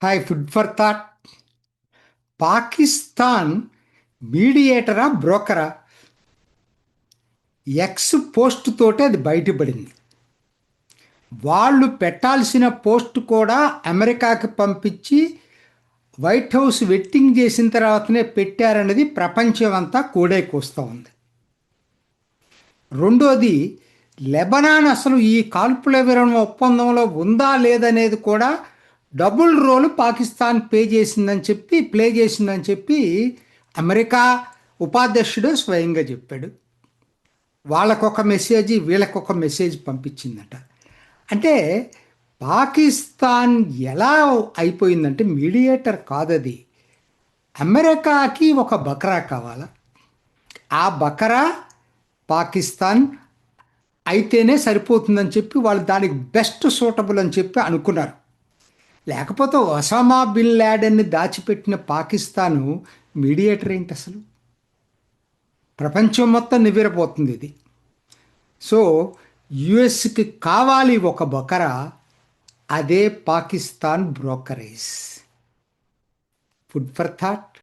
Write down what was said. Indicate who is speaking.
Speaker 1: Hi food for thought. Pakistan మీడియేటరా బ్రోకరా? X post తోటే అది బయటపడింది. వాళ్ళు పెట్టాల్సిన పోస్ట్ కూడా అమెరికాకి పంపించి వైట్ హౌస్ వెట్టింగ్ చేసిన తర్వాతనే పెట్టారన్నది ప్రపంచం అంతా కూస్తూ ఉంది. రెండోది, లెబనాన్ అసలు ఈ కాల్పుల విరమణ ఒప్పందంలో ఉందా లేదనేది కూడా డబుల్ రోల్ పాకిస్తాన్ ప్లే చేసిందని చెప్పి అమెరికా ఉపాధ్యక్షుడు స్వయంగా చెప్పాడు. వాళ్ళకొక మెసేజ్, వీళ్ళకొక మెసేజ్ పంపించిందట. అంటే పాకిస్తాన్ ఎలా అయిపోయిందంటే మీడియేటర్ కాదది. అమెరికాకి ఒక బకరా కావాలా, ఆ బకరా పాకిస్తాన్ అయితేనే సరిపోతుందని చెప్పి వాళ్ళు దానికి బెస్ట్ సూటబుల్ అని చెప్పి అనుకున్నారు. లేకపోతే ఒసామా బిన్ లాడెన్ని దాచిపెట్టిన పాకిస్తాను మీడియేటర్ ఏంటి అసలు? ప్రపంచం మొత్తం నివ్వెరపోతుంది ఇది. సో యుఎస్కి కావాలి ఒక బకరా, అదే Pakistan brokerage. Food for thought.